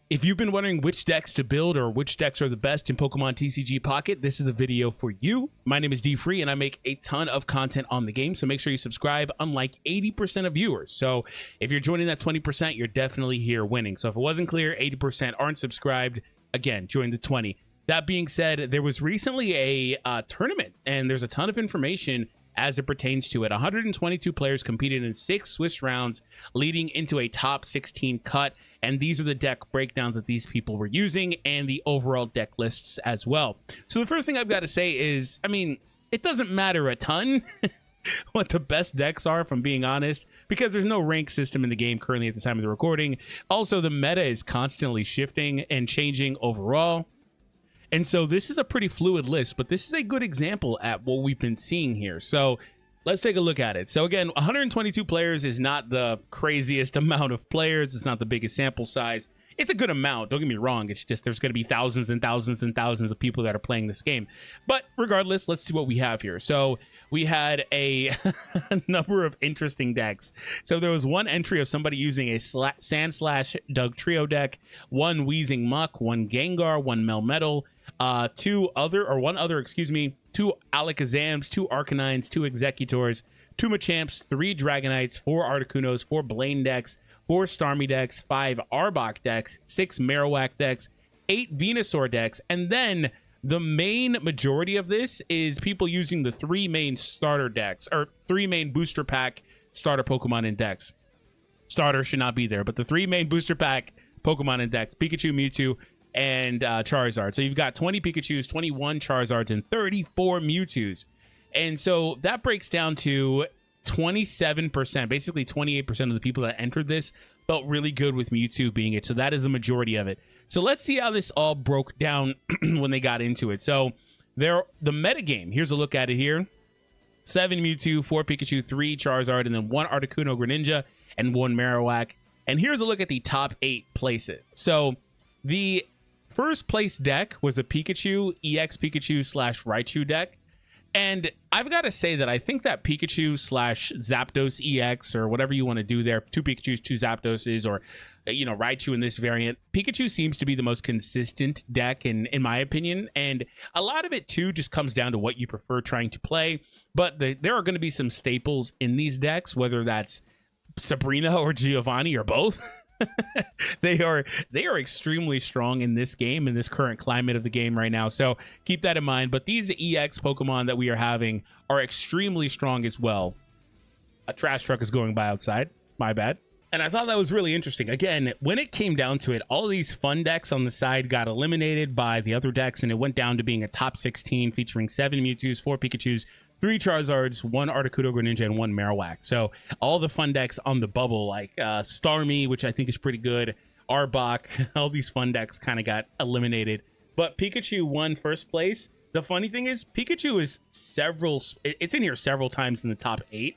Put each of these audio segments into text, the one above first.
If you've been wondering which decks to build or which decks are the best in Pokemon TCG Pocket, this is the video for you. My name is D-Free and I make a ton of content on the game, so make sure you subscribe, unlike 80% of viewers. So if you're joining that 20%, you're definitely here winning. So if it wasn't clear, 80% aren't subscribed. Again, join the 20. That being said, there was recently a tournament, and there's a ton of information as it pertains to it. 122 players competed in 6 Swiss rounds, leading into a top 16 cut. And these are the deck breakdowns that these people were using and the overall deck lists as well. So the first thing I've got to say is, I mean, it doesn't matter a ton what the best decks are, if I'm being honest, because there's no rank system in the game currently at the time of the recording. Also, the meta is constantly shifting and changing overall. And so this is a pretty fluid list, but this is a good example at what we've been seeing here. So let's take a look at it. So again, 122 players is not the craziest amount of players. It's not the biggest sample size. It's a good amount. Don't get me wrong. It's just there's going to be thousands and thousands and thousands of people that are playing this game. But regardless, let's see what we have here. So we had a number of interesting decks. So there was one entry of somebody using a Sandslash Dugtrio deck, one Wheezing Muck, one Gengar, one Melmetal, two Alakazams, 2 Arcanines, 2 Executors, 2 Machamps, 3 Dragonites, 4 Articunos, 4 Blaine decks, 4 Starmie decks, 5 Arbok decks, 6 Marowak decks, 8 Venusaur decks, and then the main majority of this is people using the 3 main starter decks, or 3 main booster pack starter Pokemon in decks. Starter should not be there, but the 3 main booster pack Pokemon in decks: Pikachu, Mewtwo, and Charizard. So you've got 20 Pikachus, 21 Charizards, and 34 Mewtwo's. And so that breaks down to 27%, basically 28% of the people that entered this felt really good with Mewtwo being it. So that is the majority of it. So let's see how this all broke down when they got into it. So the metagame, here's a look at it here. 7 Mewtwo, 4 Pikachu, 3 Charizard, and then 1 Articuno Greninja, and 1 Marowak. And here's a look at the top 8 places. So the first place deck was a Pikachu EX Pikachu / Raichu deck. And I've got to say that I think that Pikachu / Zapdos EX, or whatever you want to do there, 2 Pikachus, 2 Zapdoses, or, you know, Raichu in this variant, Pikachu seems to be the most consistent deck in my opinion. And a lot of it too just comes down to what you prefer trying to play. But there are going to be some staples in these decks, whether that's Sabrina or Giovanni or both. they are extremely strong in this game, in this current climate of the game right now. So keep that in mind. But these EX Pokemon that we are having are extremely strong as well. A trash truck is going by outside. My bad. And I thought that was really interesting. Again, when it came down to it, all of these fun decks on the side got eliminated by the other decks, and it went down to being a top 16 featuring 7 Mewtwo's, 4 Pikachus, 3 Charizards, 1 Articuno Greninja, and 1 Marowak. So all the fun decks on the bubble, like Starmie, which I think is pretty good, Arbok, all these fun decks kind of got eliminated. But Pikachu won first place. The funny thing is, Pikachu is it's in here several times in the top 8.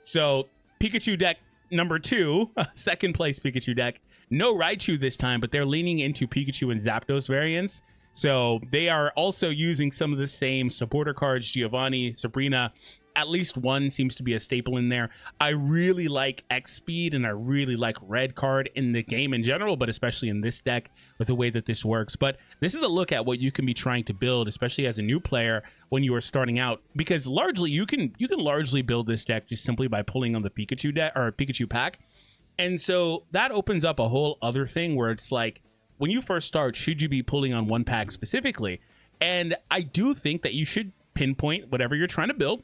So Pikachu deck number 2, second place Pikachu deck. No Raichu this time, but they're leaning into Pikachu and Zapdos variants. So they are also using some of the same supporter cards, Giovanni, Sabrina. At least one seems to be a staple in there. I really like X Speed, and I really like Red Card in the game in general, but especially in this deck with the way that this works. But this is a look at what you can be trying to build, especially as a new player when you are starting out, because largely you can largely build this deck just simply by pulling on the Pikachu deck or Pikachu pack. And so that opens up a whole other thing where it's like, when you first start, should you be pulling on one pack specifically? And I do think that you should pinpoint whatever you're trying to build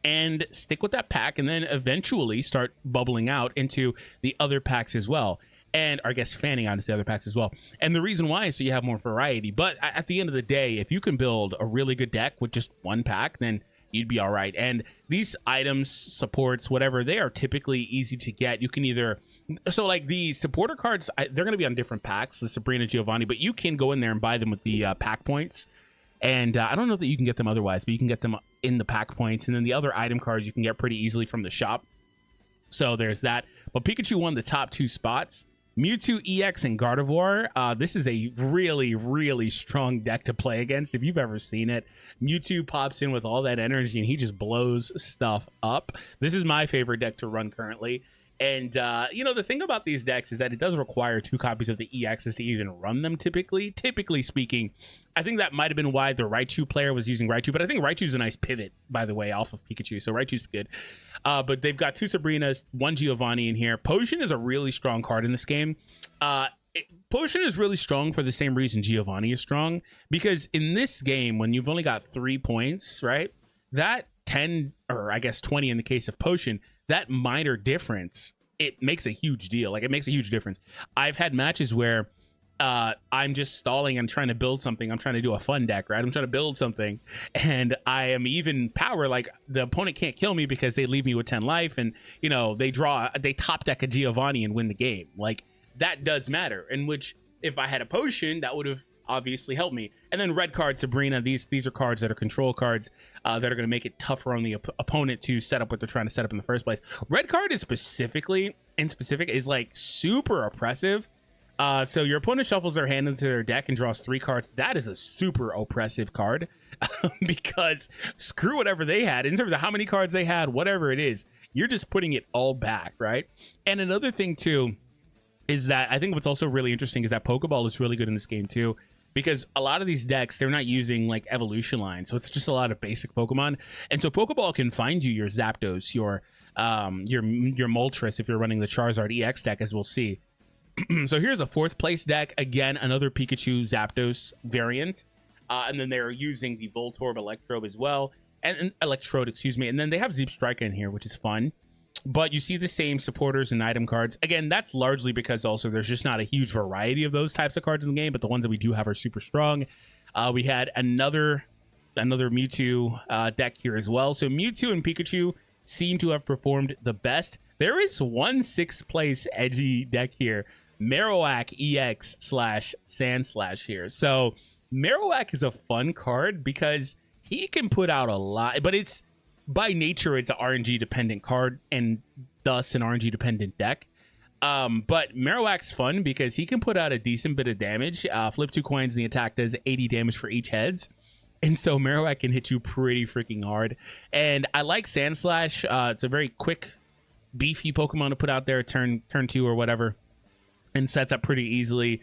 and stick with that pack, and then eventually start bubbling out into the other packs as well. And I guess fanning out into the other packs as well. And the reason why is so you have more variety. But at the end of the day, if you can build a really good deck with just one pack, then you'd be all right. And these items, supports, whatever, they are typically easy to get. You can either... So like the supporter cards, they're going to be on different packs, the Sabrina, Giovanni, but you can go in there and buy them with the pack points. And I don't know that you can get them otherwise, but you can get them in the pack points. And then the other item cards you can get pretty easily from the shop. So there's that. But Pikachu won the top 2 spots. Mewtwo EX and Gardevoir. This is a really, really strong deck to play against if you've ever seen it. Mewtwo pops in with all that energy and he just blows stuff up. This is my favorite deck to run currently. And you know, the thing about these decks is that it does require 2 copies of the EXs to even run them typically speaking. I think that might have been why the Raichu player was using Raichu, but I think Raichu's a nice pivot, by the way, off of Pikachu, so Raichu's good. But they've got 2 Sabrinas, 1 Giovanni in here. Potion is a really strong card in this game. Potion is really strong for the same reason Giovanni is strong, because in this game, when you've only got 3 points, right, that 10, or I guess 20 in the case of Potion, that minor difference, it makes a huge deal. Like, it makes a huge difference. I've had matches where I'm just stalling and trying to build something. I'm trying to do a fun deck, right? I'm trying to build something, and I am even power. Like, the opponent can't kill me because they leave me with 10 life, and, you know, they top deck a Giovanni and win the game. Like, that does matter, in which if I had a potion, that would have obviously helped me. And then red card Sabrina, these are cards that are control cards that are going to make it tougher on the opponent to set up what they're trying to set up in the first place. Red card is is like super oppressive. So your opponent shuffles their hand into their deck and draws 3 cards. That is a super oppressive card because screw whatever they had in terms of how many cards they had, whatever it is, you're just putting it all back, right? And another thing too is that I think what's also really interesting is that Pokeball is really good in this game too, because a lot of these decks, they're not using like evolution lines, so it's just a lot of basic Pokemon. And so Pokeball can find you your Zapdos, your Moltres if you're running the Charizard EX deck, as we'll see. So here's a 4th place deck, again another Pikachu Zapdos variant, and then they're using the Voltorb Electrode as well, and Electrode, excuse me, and then they have Zeep in here, which is fun. But you see the same supporters and item cards. Again, that's largely because also there's just not a huge variety of those types of cards in the game, but the ones that we do have are super strong. We had another Mewtwo deck here as well. So Mewtwo and Pikachu seem to have performed the best. There is one 6th place edgy deck here, Marowak EX / Sandslash here. So Marowak is a fun card because he can put out a lot, but it's by nature, it's an RNG dependent card and thus an RNG dependent deck. But Marowak's fun because he can put out a decent bit of damage. Flip 2 coins and the attack does 80 damage for each heads. And so Marowak can hit you pretty freaking hard. And I like Sandslash. It's a very quick, beefy Pokemon to put out there turn 2 or whatever, and sets up pretty easily.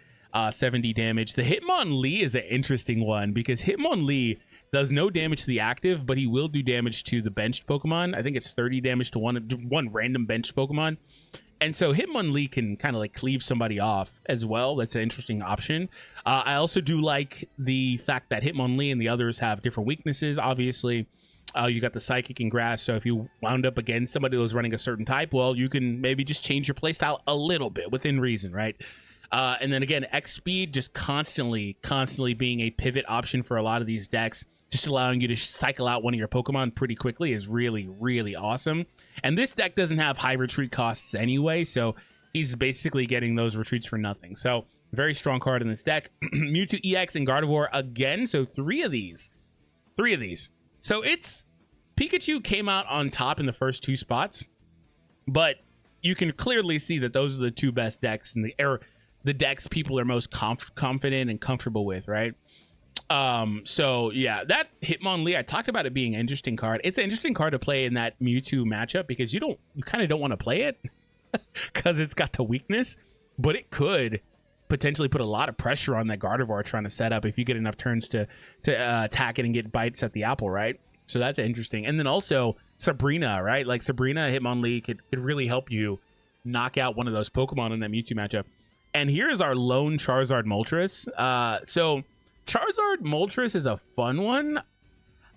70 damage. The Hitmonlee is an interesting one because Hitmonlee does no damage to the active, but he will do damage to the benched Pokemon. I think it's 30 damage to one random benched Pokemon. And so Hitmonlee can kind of like cleave somebody off as well. That's an interesting option. I also do like the fact that Hitmonlee and the others have different weaknesses, obviously. You got the Psychic and Grass, so if you wound up against somebody who was running a certain type, well, you can maybe just change your playstyle a little bit within reason, right? And then again, X Speed just constantly being a pivot option for a lot of these decks, just allowing you to cycle out one of your Pokemon pretty quickly is really, really awesome. And this deck doesn't have high retreat costs anyway, so he's basically getting those retreats for nothing. So very strong card in this deck. Mewtwo EX and Gardevoir again, so 3 of these. So it's Pikachu came out on top in the first 2 spots, but you can clearly see that those are the 2 best decks in the decks people are most confident and comfortable with, right? So yeah, that Hitmonlee, I talked about it being an interesting card. It's an interesting card to play in that Mewtwo matchup because you kind of don't want to play it because it's got the weakness, but it could potentially put a lot of pressure on that Gardevoir trying to set up if you get enough turns to attack it and get bites at the apple, right? So that's interesting. And then also Sabrina, right? Like Sabrina Hitmonlee could really help you knock out one of those Pokemon in that Mewtwo matchup. And here's our lone Charizard Moltres. So Charizard Moltres is a fun one.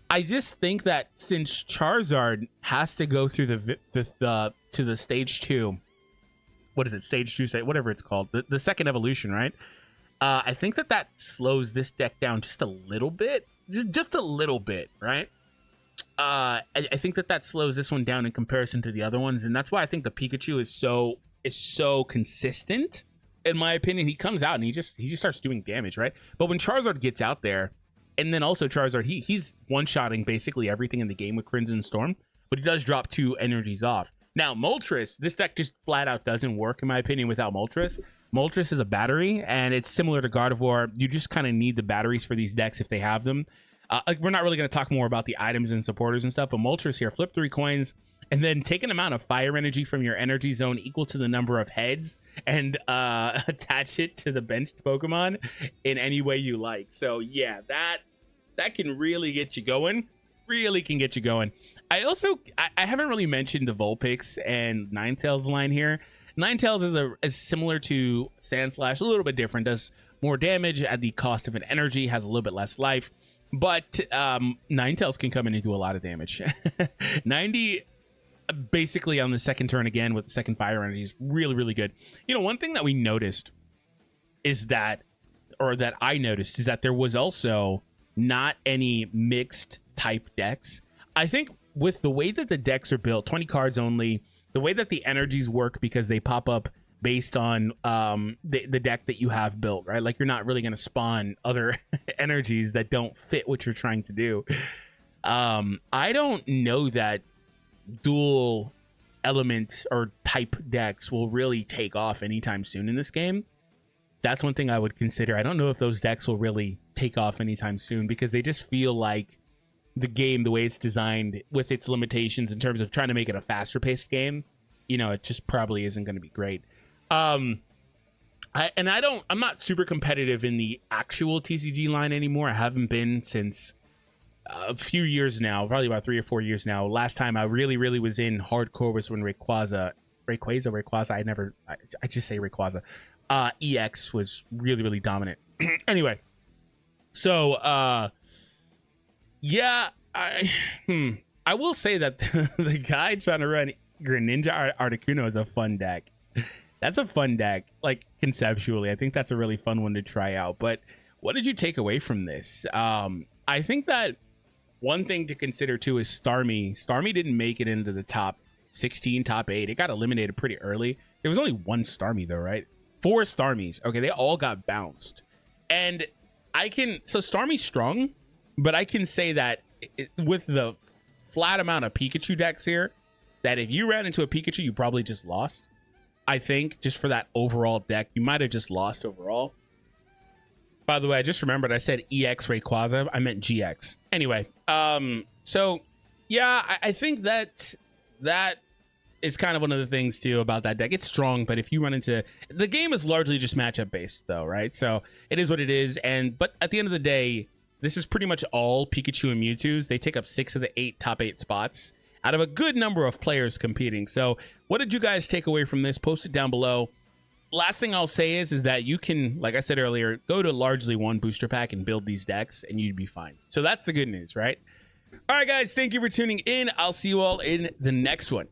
I just think that since Charizard has to go through the stage 2, what is it? Stage 2, whatever it's called, the second evolution, right? I think that slows this deck down just a little bit, right? I think that slows this one down in comparison to the other ones, and that's why I think the Pikachu is so consistent. In my opinion, he comes out and he just starts doing damage, right? But when Charizard gets out there, and then also Charizard, he's one-shotting basically everything in the game with Crimson Storm, but he does drop 2 energies off. Now, Moltres, this deck just flat out doesn't work, in my opinion, without Moltres. Moltres is a battery, and it's similar to Gardevoir. You just kind of need the batteries for these decks if they have them. We're not really going to talk more about the items and supporters and stuff, but Moltres here, flip 3 coins, and then take an amount of fire energy from your energy zone equal to the number of heads and attach it to the benched Pokemon in any way you like. So yeah, that can really get you going. Really can get you going. I haven't really mentioned the Vulpix and Ninetales line here. Ninetales is similar to Sandslash, a little bit different, does more damage at the cost of an energy, has a little bit less life, but Ninetales can come in and do a lot of damage. 90 basically on the second turn again with the second fire energy is really, really good. You know, one thing that we noticed is that, or that I noticed, is that there was also not any mixed type decks. I think with the way that the decks are built, 20 cards only, the way that the energies work, because they pop up based on the deck that you have built, right? Like, you're not really going to spawn other energies that don't fit what you're trying to do. I don't know that dual element or type decks will really take off anytime soon in this game. That's one thing I would consider. I don't know if those decks will really take off anytime soon, because they just feel like the game, the way it's designed with its limitations in terms of trying to make it a faster paced game, you know, it just probably isn't going to be great. I'm not super competitive in the actual TCG line anymore. I haven't been since a few years now, probably about 3 or 4 years now. Last time I really was in hardcore was when Rayquaza, I just say Rayquaza. EX was really dominant. Anyway, so yeah, I will say that the guy trying to run Greninja Articuno is a fun deck. That's a fun deck, like, conceptually. I think that's a really fun one to try out. But what did you take away from this? I think that one thing to consider too is Starmie. Starmie didn't make it into the top 16, top 8. It got eliminated pretty early. There was only one Starmie though, right? 4 Starmies. Okay, they all got bounced. And so Starmie's strong, but I can say that with the flat amount of Pikachu decks here, that if you ran into a Pikachu, you probably just lost. I think just for that overall deck, you might have just lost overall. By the way, I just remembered I said EX Rayquaza. I meant GX. Anyway, so yeah, I think that is kind of one of the things too about that deck. It's strong, but if you run into, the game is largely just matchup based though, right? So it is what it is. But at the end of the day, this is pretty much all Pikachu and Mewtwo's. They take up 6 of the 8 top 8 spots out of a good number of players competing. So what did you guys take away from this? Post it down below. Last thing I'll say is that you can, like I said earlier, go to largely one booster pack and build these decks and you'd be fine. So that's the good news, right? All right, guys, thank you for tuning in. I'll see you all in the next one.